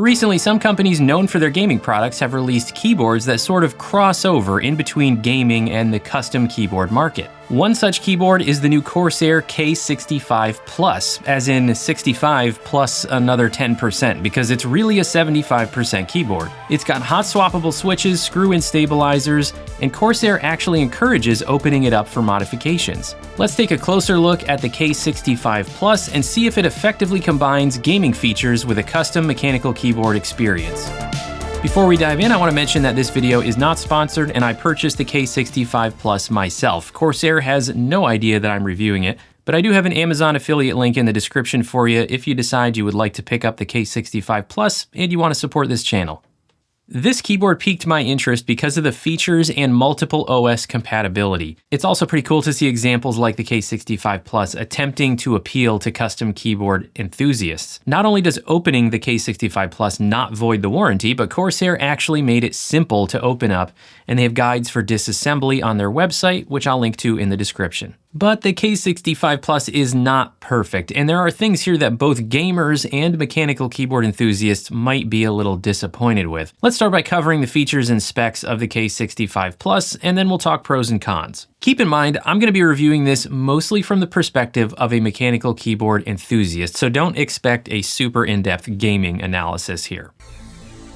Recently, some companies known for their gaming products have released keyboards that sort of cross over in between gaming and the custom keyboard market. One such keyboard is the new Corsair K65 Plus, as in 65 plus another 10%, because it's really a 75% keyboard. It's got hot swappable switches, screw-in stabilizers, and Corsair actually encourages opening it up for modifications. Let's take a closer look at the K65 Plus and see if it effectively combines gaming features with a custom mechanical keyboard experience. Before we dive in, I want to mention that this video is not sponsored and I purchased the K65 Plus myself. Corsair has no idea that I'm reviewing it, but I do have an Amazon affiliate link in the description for you if you decide you would like to pick up the K65 Plus and you want to support this channel. This keyboard piqued my interest because of the features and multiple OS compatibility. It's also pretty cool to see examples like the K65 Plus attempting to appeal to custom keyboard enthusiasts. Not only does opening the K65 Plus not void the warranty, but Corsair actually made it simple to open up, and they have guides for disassembly on their website, which I'll link to in the description. But the K65 Plus is not perfect, and there are things here that both gamers and mechanical keyboard enthusiasts might be a little disappointed with. Let's start by covering the features and specs of the K65 Plus, and then we'll talk pros and cons. Keep in mind, I'm going to be reviewing this mostly from the perspective of a mechanical keyboard enthusiast, so don't expect a super in-depth gaming analysis here.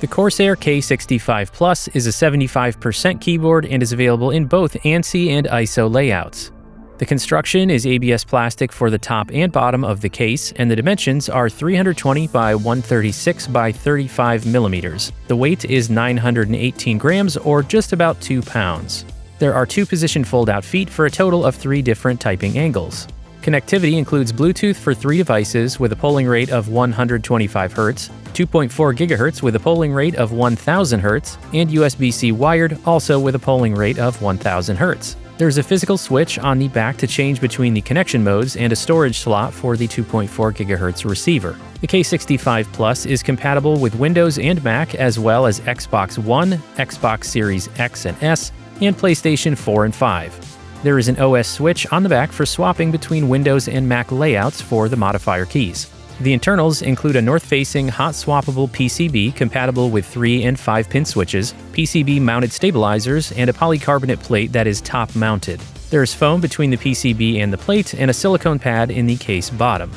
The Corsair K65 Plus is a 75% keyboard and is available in both ANSI and ISO layouts. The construction is ABS plastic for the top and bottom of the case, and the dimensions are 320 by 136 by 35 millimeters. The weight is 918 grams, or just about 2 pounds. There are 2 position fold-out feet for a total of 3 different typing angles. Connectivity includes Bluetooth for 3 devices with a polling rate of 125 Hz, 2.4 GHz with a polling rate of 1000 Hz, and USB-C wired, also with a polling rate of 1000 Hz. There's a physical switch on the back to change between the connection modes and a storage slot for the 2.4 GHz receiver. The K65 Plus is compatible with Windows and Mac, as well as Xbox One, Xbox Series X and S, and PlayStation 4 and 5. There is an OS switch on the back for swapping between Windows and Mac layouts for the modifier keys. The internals include a north-facing hot-swappable PCB compatible with 3 and 5-pin switches, PCB-mounted stabilizers, and a polycarbonate plate that is top-mounted. There is foam between the PCB and the plate, and a silicone pad in the case bottom.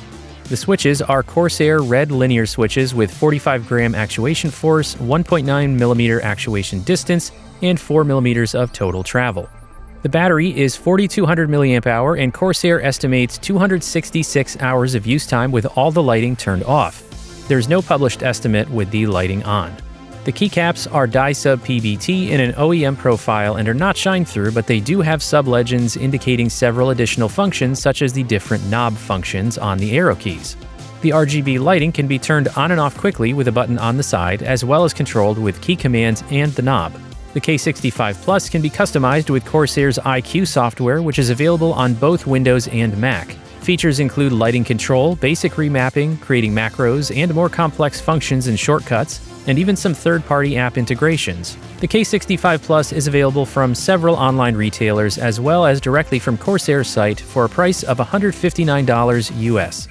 The switches are Corsair red linear switches with 45-gram actuation force, 1.9mm actuation distance, and 4mm of total travel. The battery is 4200 mAh, and Corsair estimates 266 hours of use time with all the lighting turned off. There's no published estimate with the lighting on. The keycaps are die sub PBT in an OEM profile and are not shine through, but they do have sub-legends indicating several additional functions, such as the different knob functions on the arrow keys. The RGB lighting can be turned on and off quickly with a button on the side, as well as controlled with key commands and the knob. The K65 Plus can be customized with Corsair's iCue software, which is available on both Windows and Mac. Features include lighting control, basic remapping, creating macros, and more complex functions and shortcuts, and even some third-party app integrations. The K65 Plus is available from several online retailers as well as directly from Corsair's site for a price of $159 US.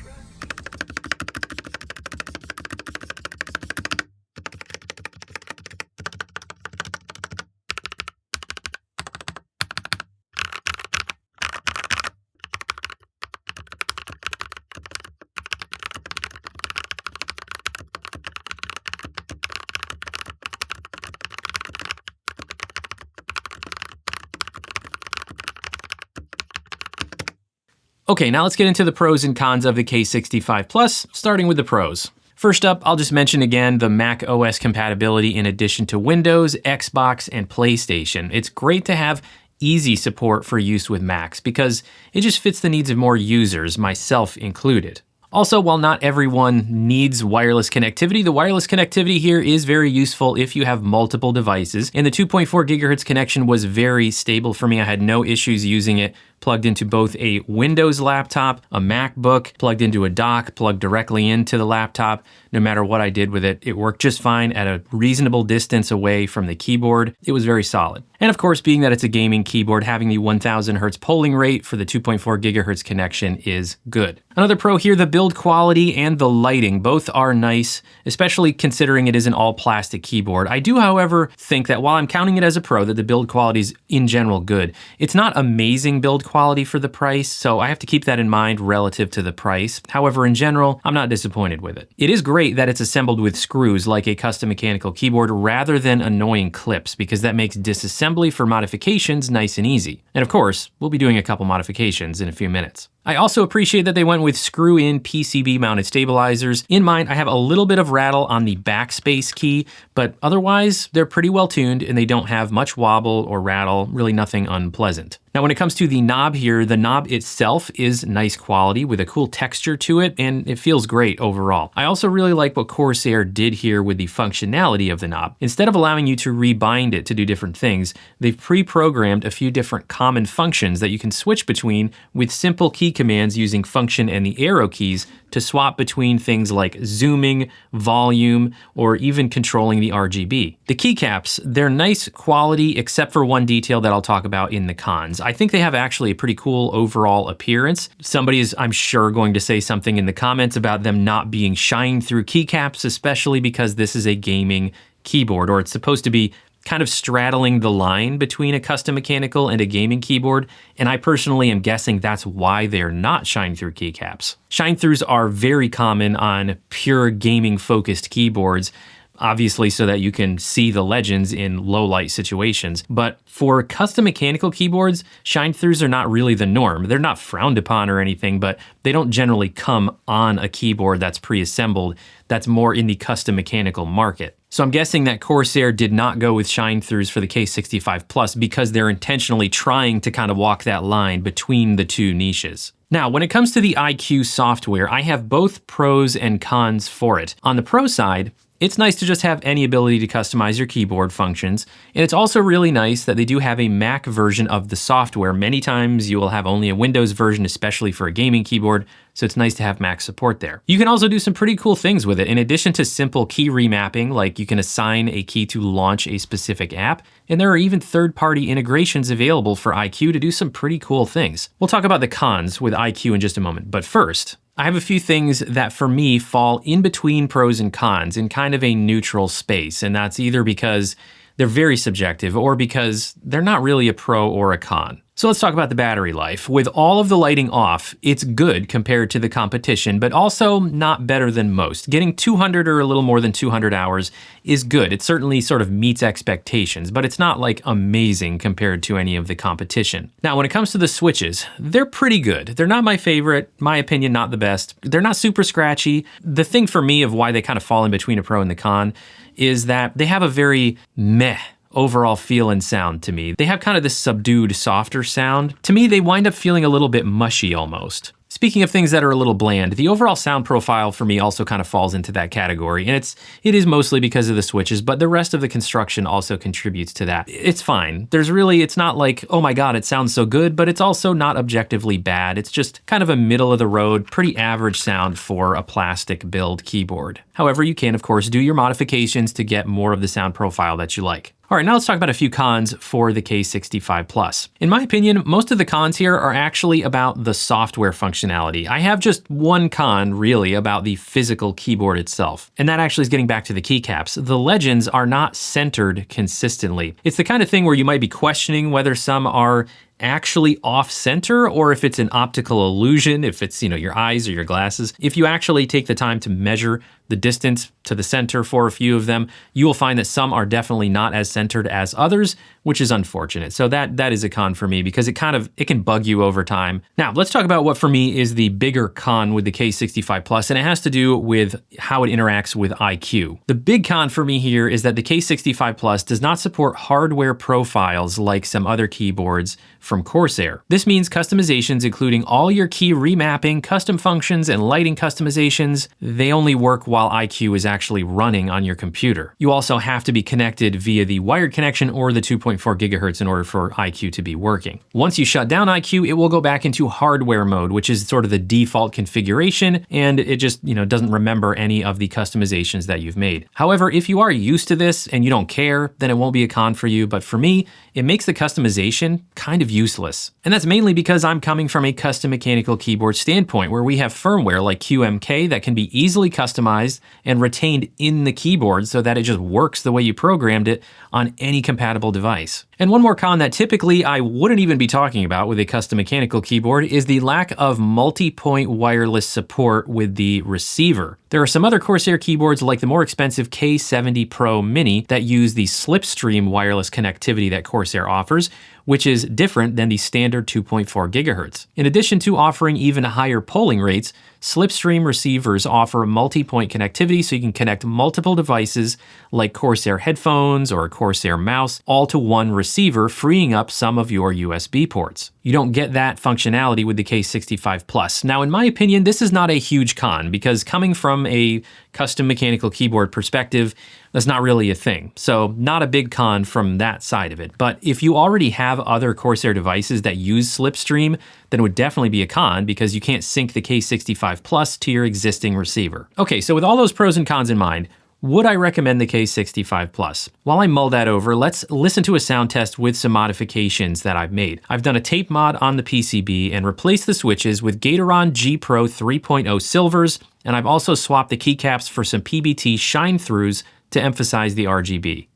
Okay, now let's get into the pros and cons of the K65 Plus, starting with the pros. First up, I'll just mention again the Mac OS compatibility in addition to Windows, Xbox, and PlayStation. It's great to have easy support for use with Macs because it just fits the needs of more users, myself included. Also, while not everyone needs wireless connectivity, the wireless connectivity here is very useful if you have multiple devices, and the 2.4 GHz connection was very stable for me. I had no issues using it plugged into both a Windows laptop, a MacBook, plugged into a dock, plugged directly into the laptop. No matter what I did with it, it worked just fine at a reasonable distance away from the keyboard. It was very solid. And of course, being that it's a gaming keyboard, having the 1000 Hz polling rate for the 2.4 GHz connection is good. Another pro here, the build quality and the lighting, both are nice, especially considering it is an all plastic keyboard. I do, however, think that while I'm counting it as a pro, that the build quality is in general good. It's not amazing build quality for the price, so I have to keep that in mind relative to the price. However, in general, I'm not disappointed with it. It is great that it's assembled with screws like a custom mechanical keyboard rather than annoying clips, because that makes disassembly for modifications nice and easy. And of course, we'll be doing a couple modifications in a few minutes. I also appreciate that they went with screw-in PCB mounted stabilizers. In mind, I have a little bit of rattle on the backspace key, but otherwise they're pretty well tuned and they don't have much wobble or rattle, really nothing unpleasant. Now, when it comes to the knob here, the knob itself is nice quality with a cool texture to it, and it feels great overall. I also really like what Corsair did here with the functionality of the knob. Instead of allowing you to rebind it to do different things, they've pre-programmed a few different common functions that you can switch between with simple key commands using function and the arrow keys to swap between things like zooming, volume, or even controlling the RGB. The keycaps, they're nice quality except for one detail that I'll talk about in the cons. I think they have actually a pretty cool overall appearance. Somebody is, I'm sure, going to say something in the comments about them not being shine-through keycaps, especially because this is a gaming keyboard, or it's supposed to be kind of straddling the line between a custom mechanical and a gaming keyboard, and I personally am guessing that's why they're not shine-through keycaps. Shine-throughs are very common on pure gaming-focused keyboards, obviously so that you can see the legends in low light situations. But for custom mechanical keyboards, shine-throughs are not really the norm. They're not frowned upon or anything, but they don't generally come on a keyboard that's pre-assembled. That's more in the custom mechanical market. So I'm guessing that Corsair did not go with shine-throughs for the K65 Plus because they're intentionally trying to kind of walk that line between the two niches. Now, when it comes to the iCue software, I have both pros and cons for it. On the pro side, it's nice to just have any ability to customize your keyboard functions, and it's also really nice that they do have a Mac version of the software. Many times you will have only a Windows version, especially for a gaming keyboard, so it's nice to have Mac support there. You can also do some pretty cool things with it. In addition to simple key remapping, like you can assign a key to launch a specific app, and there are even third-party integrations available for iCue to do some pretty cool things. We'll talk about the cons with iCue in just a moment, but first, I have a few things that for me fall in between pros and cons in kind of a neutral space, and that's either because they're very subjective or because they're not really a pro or a con. So let's talk about the battery life. With all of the lighting off, it's good compared to the competition, but also not better than most. Getting 200 or a little more than 200 hours is good. It certainly sort of meets expectations, but it's not like amazing compared to any of the competition. Now, when it comes to the switches, they're pretty good. They're not my favorite, my opinion, not the best. They're not super scratchy. The thing for me of why they kind of fall in between a pro and the con is that they have a very meh overall feel and sound to me. They have kind of this subdued, softer sound. To me, they wind up feeling a little bit mushy almost. Speaking of things that are a little bland, the overall sound profile for me also kind of falls into that category, and it is mostly because of the switches, but the rest of the construction also contributes to that. It's fine. It's not like, oh my god, it sounds so good, but it's also not objectively bad. It's just kind of a middle of the road, pretty average sound for a plastic build keyboard. However, you can, of course, do your modifications to get more of the sound profile that you like. All right, now let's talk about a few cons for the K65 Plus. In my opinion, most of the cons here are actually about the software functionality. I have just one con, really, about the physical keyboard itself, and that actually is getting back to the keycaps. The legends are not centered consistently. It's the kind of thing where you might be questioning whether some are actually off-center or if it's an optical illusion, if it's, your eyes or your glasses. If you actually take the time to measure the distance to the center for a few of them, you will find that some are definitely not as centered as others, which is unfortunate. So that is a con for me because it can bug you over time. Now, let's talk about what for me is the bigger con with the K65 Plus, and it has to do with how it interacts with iCue. The big con for me here is that the K65 Plus does not support hardware profiles like some other keyboards from Corsair. This means customizations including all your key remapping, custom functions, and lighting customizations, they only work while while iCue is actually running on your computer. You also have to be connected via the wired connection or the 2.4 gigahertz in order for iCue to be working. Once you shut down iCue, it will go back into hardware mode, which is sort of the default configuration, and it just, doesn't remember any of the customizations that you've made. However, if you are used to this and you don't care, then it won't be a con for you, but for me, it makes the customization kind of useless. And that's mainly because I'm coming from a custom mechanical keyboard standpoint, where we have firmware like QMK that can be easily customized and retained in the keyboard so that it just works the way you programmed it on any compatible device. And one more con that typically I wouldn't even be talking about with a custom mechanical keyboard is the lack of multi-point wireless support with the receiver. There are some other Corsair keyboards like the more expensive K70 Pro Mini that use the slipstream wireless connectivity that Corsair offers, which is different than the standard 2.4 gigahertz. In addition to offering even higher polling rates, slipstream receivers offer multi-point connectivity so you can connect multiple devices like Corsair headphones or a Corsair mouse all to one receiver, freeing up some of your USB ports. You don't get that functionality with the K65 Plus. Now, in my opinion, this is not a huge con because coming from a custom mechanical keyboard perspective, that's not really a thing. So not a big con from that side of it. But if you already have other Corsair devices that use slipstream, then it would definitely be a con because you can't sync the K65 Plus to your existing receiver. Okay, so with all those pros and cons in mind, would I recommend the K65 Plus? While I mull that over, let's listen to a sound test with some modifications that I've made. I've done a tape mod on the PCB and replaced the switches with Gateron G Pro 3.0 silvers, and I've also swapped the keycaps for some PBT shine-throughs to emphasize the RGB.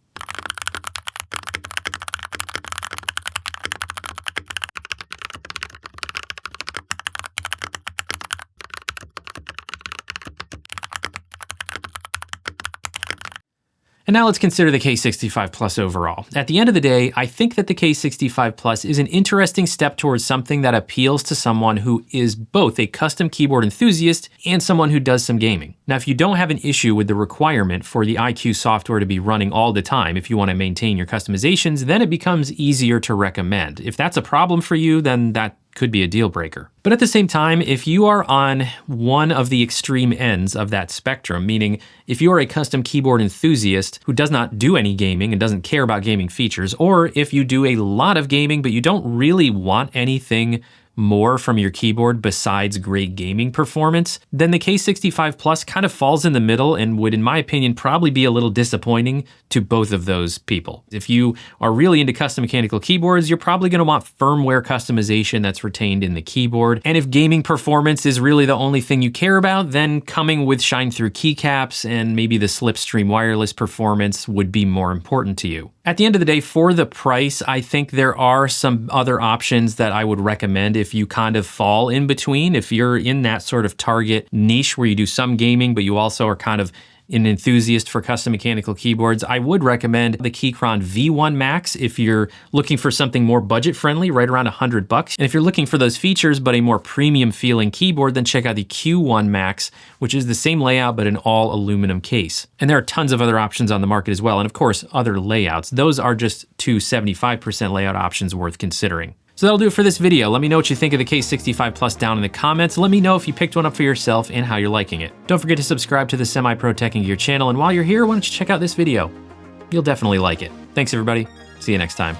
And now let's consider the K65 Plus overall. At the end of the day, I think that the K65 Plus is an interesting step towards something that appeals to someone who is both a custom keyboard enthusiast and someone who does some gaming. Now, if you don't have an issue with the requirement for the iCue software to be running all the time if you want to maintain your customizations, then it becomes easier to recommend. If that's a problem for you, then that could be a deal breaker. But at the same time, if you are on one of the extreme ends of that spectrum, meaning if you are a custom keyboard enthusiast who does not do any gaming and doesn't care about gaming features, or if you do a lot of gaming but you don't really want anything more from your keyboard besides great gaming performance, then the K65 Plus kind of falls in the middle and would, in my opinion, probably be a little disappointing to both of those people. If you are really into custom mechanical keyboards, you're probably going to want firmware customization that's retained in the keyboard. And if gaming performance is really the only thing you care about, then coming with shine-through keycaps and maybe the slipstream wireless performance would be more important to you. At the end of the day, for the price, I think there are some other options that I would recommend if you kind of fall in between. If you're in that sort of target niche where you do some gaming, but you also are kind of an enthusiast for custom mechanical keyboards, I would recommend the Keychron V1 Max if you're looking for something more budget friendly, right around $100. And if you're looking for those features but a more premium feeling keyboard, then check out the Q1 Max, which is the same layout but an all aluminum case. And there are tons of other options on the market as well, and of course other layouts. Those are just two 75% layout options worth considering. So that'll do it for this video. Let me know what you think of the K65 Plus down in the comments. Let me know if you picked one up for yourself and how you're liking it. Don't forget to subscribe to the Semi-Pro Tech & Gear channel, and while you're here, why don't you check out this video? You'll definitely like it. Thanks everybody. See you next time.